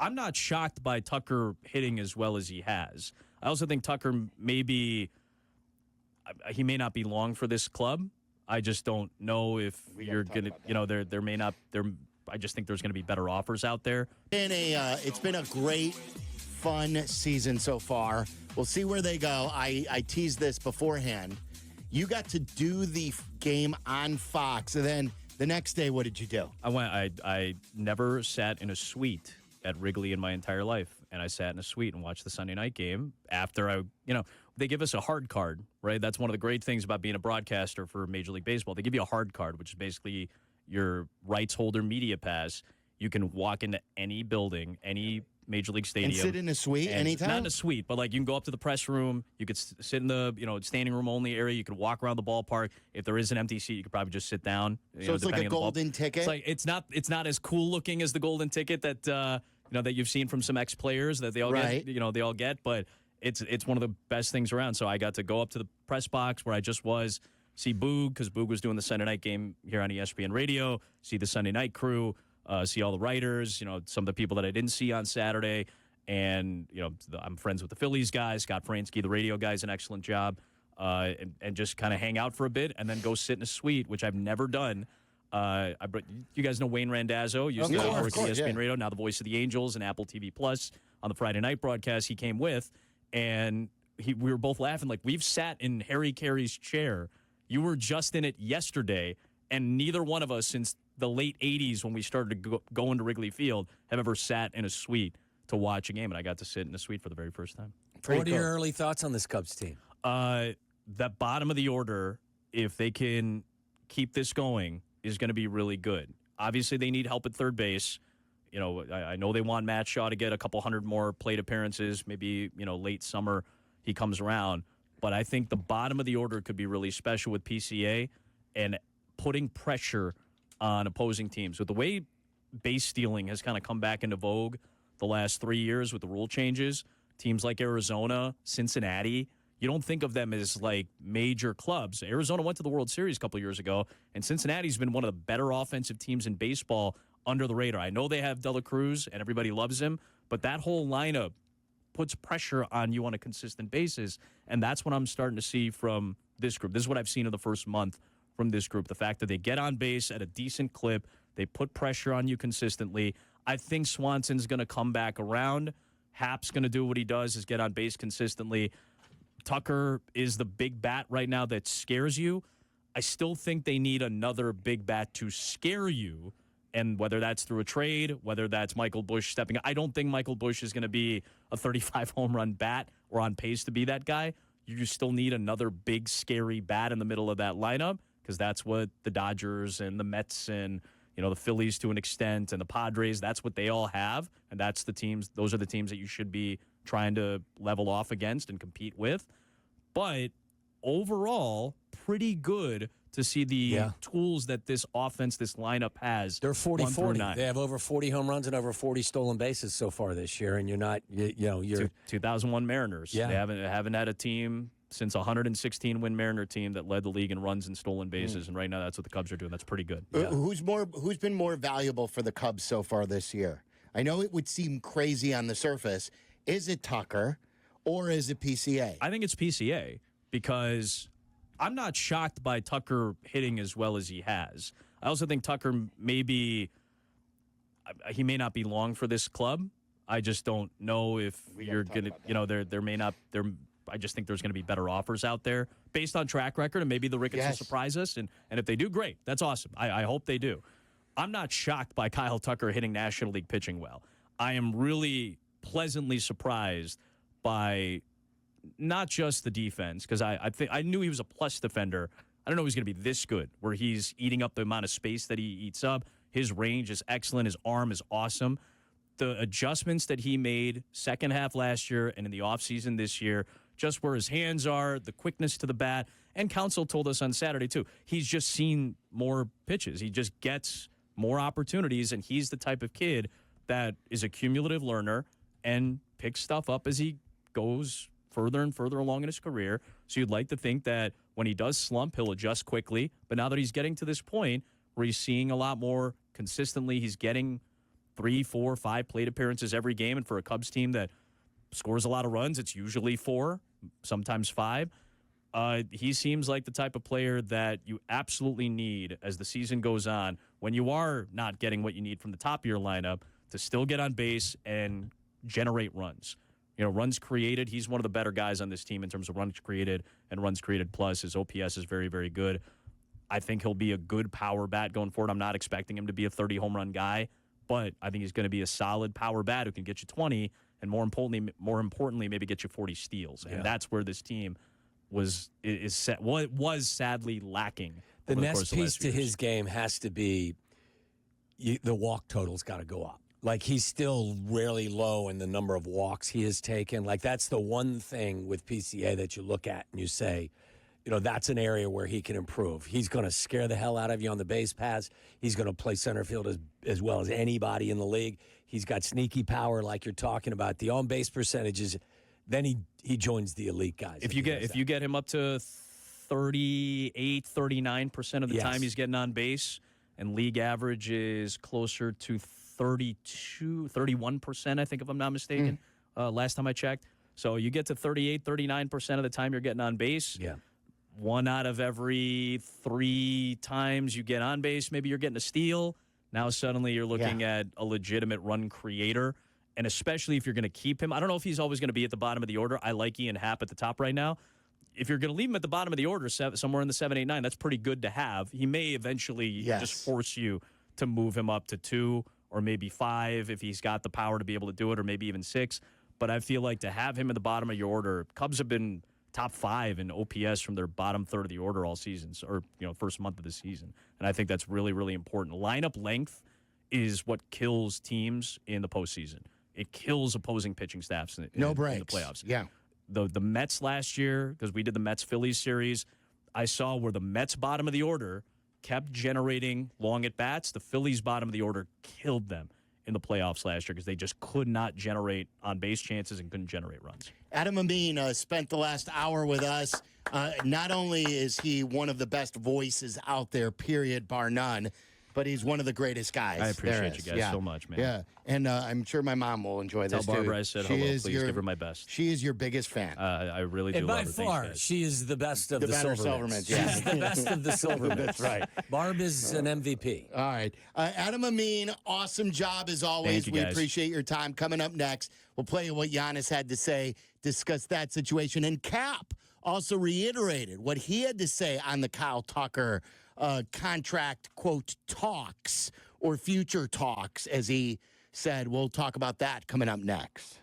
I'm not shocked by Tucker hitting as well as he has. I also think Tucker he may not be long for this club. I just don't know if you're going to, there may not, I just think there's going to be better offers out there. It's been a great, fun season so far. We'll see where they go. I teased this beforehand. You got to do the game on Fox, and then the next day, what did you do? I never sat in a suite at Wrigley in my entire life, and I sat in a suite and watched the Sunday night game after they give us a hard card, right? That's one of the great things about being a broadcaster for Major League Baseball. They give you a hard card, which is basically your rights holder media pass. You can walk into any building, any Major League stadium. And sit in a suite anytime? Not in a suite, but like you can go up to the press room. You could sit in the standing room only area. You could walk around the ballpark. If there is an empty seat, you could probably just sit down. So it's like a golden ticket? It's not as cool looking as the golden ticket that that you've seen from some ex-players that they all get, but it's one of the best things around. So I got to go up to the press box where I just was, see Boog, because Boog was doing the Sunday night game here on ESPN Radio, see the Sunday night crew, see all the writers, some of the people that I didn't see on Saturday. And, I'm friends with the Phillies guys. Scott Fransky, the radio guy, is an excellent job. And just kind of hang out for a bit and then go sit in a suite, which I've never done. You guys know Wayne Randazzo, used to work at ESPN Radio, now the voice of the Angels and Apple TV Plus on the Friday night broadcast he came with. And we were both laughing like, we've sat in Harry Carey's chair. You were just in it yesterday, and neither one of us since the late 80s when we started to go into Wrigley Field have ever sat in a suite to watch a game, and I got to sit in a suite for the very first time. What are your early thoughts on this Cubs team? The bottom of the order, if they can keep this going, is going to be really good. Obviously, they need help at third base. I know they want Matt Shaw to get a couple hundred more plate appearances. Maybe, late summer he comes around. But I think the bottom of the order could be really special with PCA and putting pressure on opposing teams. With the way base stealing has kind of come back into vogue the last 3 years with the rule changes, teams like Arizona, Cincinnati, you don't think of them as like major clubs. Arizona went to the World Series a couple of years ago, and Cincinnati's been one of the better offensive teams in baseball under the radar. I know they have De La Cruz, and everybody loves him, but that whole lineup puts pressure on you on a consistent basis, and that's what I'm starting to see from this group. This is what I've seen in the first month from this group, the fact that they get on base at a decent clip, they put pressure on you consistently. I think Swanson's going to come back around. Hap's going to do what he does, is get on base consistently. Tucker is the big bat right now that scares you. I still think they need another big bat to scare you, and whether that's through a trade, whether that's Michael Busch stepping up. I don't think Michael Busch is going to be a 35 home run bat or on pace to be that guy. You still need another big, scary bat in the middle of that lineup, because that's what the Dodgers and the Mets and the Phillies to an extent and the Padres, that's what they all have, and that's the teams. Those are the teams that you should be trying to level off against and compete with. But overall, pretty good to see the tools that this offense, this lineup has. They're 40-40. They have over 40 home runs and over 40 stolen bases so far this year, and you're 2001 Mariners. Yeah. They haven't had a team since a 116-win Mariner team that led the league in runs and stolen bases, and right now that's what the Cubs are doing. That's pretty good. Yeah. Who's been more valuable for the Cubs so far this year? I know it would seem crazy on the surface. Is it Tucker or is it PCA? I think it's PCA, because I'm not shocked by Tucker hitting as well as he has. I also think Tucker he may not be long for this club. I just don't know if you're going to, I just think there's going to be better offers out there based on track record, and maybe the Ricketts will surprise us. And if they do, great. That's awesome. I hope they do. I'm not shocked by Kyle Tucker hitting National League pitching well. I am really pleasantly surprised by not just the defense, because I knew he was a plus defender. I don't know if he's going to be this good, where he's eating up the amount of space that he eats up. His range is excellent. His arm is awesome. The adjustments that he made second half last year and in the offseason this year, just where his hands are, the quickness to the bat, and Counsell told us on Saturday too, he's just seen more pitches. He just gets more opportunities, and he's the type of kid that is a cumulative learner and picks stuff up as he goes further and further along in his career. So you'd like to think that when he does slump, he'll adjust quickly. But now that he's getting to this point where he's seeing a lot more consistently, he's getting 3, 4, 5 plate appearances every game. And for a Cubs team that scores a lot of runs, it's usually 4, sometimes 5. He seems like the type of player that you absolutely need as the season goes on, when you are not getting what you need from the top of your lineup, to still get on base and generate runs. Runs created. He's one of the better guys on this team in terms of runs created and runs created plus. His OPS is very, very good. I think he'll be a good power bat going forward. I'm not expecting him to be a 30 home run guy, but I think he's going to be a solid power bat who can get you 20 and more importantly, maybe get you 40 steals. And that's where this team was sadly lacking. The over next course of piece to years. his game has to be the walk total's got to go up. Like, he's still really low in the number of walks he has taken. Like, that's the one thing with PCA that you look at and you say, that's an area where he can improve. He's going to scare the hell out of you on the base paths. He's going to play center field as well as anybody in the league. He's got sneaky power like you're talking about. The on-base percentages, then he joins the elite guys. If you get him up to 38, 39% of the time he's getting on base, and league average is closer to 32, 31%, I think, if I'm not mistaken, last time I checked. So you get to 38, 39% of the time you're getting on base. Yeah. 1 out of every 3 times you get on base, maybe you're getting a steal. Now suddenly you're looking at a legitimate run creator, and especially if you're going to keep him. I don't know if he's always going to be at the bottom of the order. I like Ian Happ at the top right now. If you're going to leave him at the bottom of the order, somewhere in the 7, 8, 9, that's pretty good to have. He may eventually just force you to move him up to 2 or maybe 5 if he's got the power to be able to do it, or maybe even 6. But I feel like to have him at the bottom of your order, Cubs have been top 5 in OPS from their bottom third of the order all season, or first month of the season. And I think that's really, really important. Lineup length is what kills teams in the postseason. It kills opposing pitching staffs in the playoffs. Yeah. The Mets last year, because we did the Mets-Phillies series, I saw where the Mets bottom of the order kept generating long at-bats. The Phillies bottom of the order killed them in the playoffs last year because they just could not generate on-base chances and couldn't generate runs. Adam Amin spent the last hour with us. Not only is he one of the best voices out there, period, bar none, but he's one of the greatest guys. I appreciate you guys so much, man. Yeah, and I'm sure my mom will enjoy this, Tell Barbara too. I said hello. Please give her my best. She is your biggest fan. I really do and love her. by far, Thanks, she is the best of the Silvermans. She's the best of the Silvermans. That's right. Barb is an MVP. All right. Adam Amin, awesome job as always. Thank you, we guys. appreciate your time. Coming up next, we'll play you what Giannis had to say, discuss that situation. And Cap also reiterated what he had to say on the Kyle Tucker contract, quote, talks or future talks, as he said. We'll talk about that coming up next.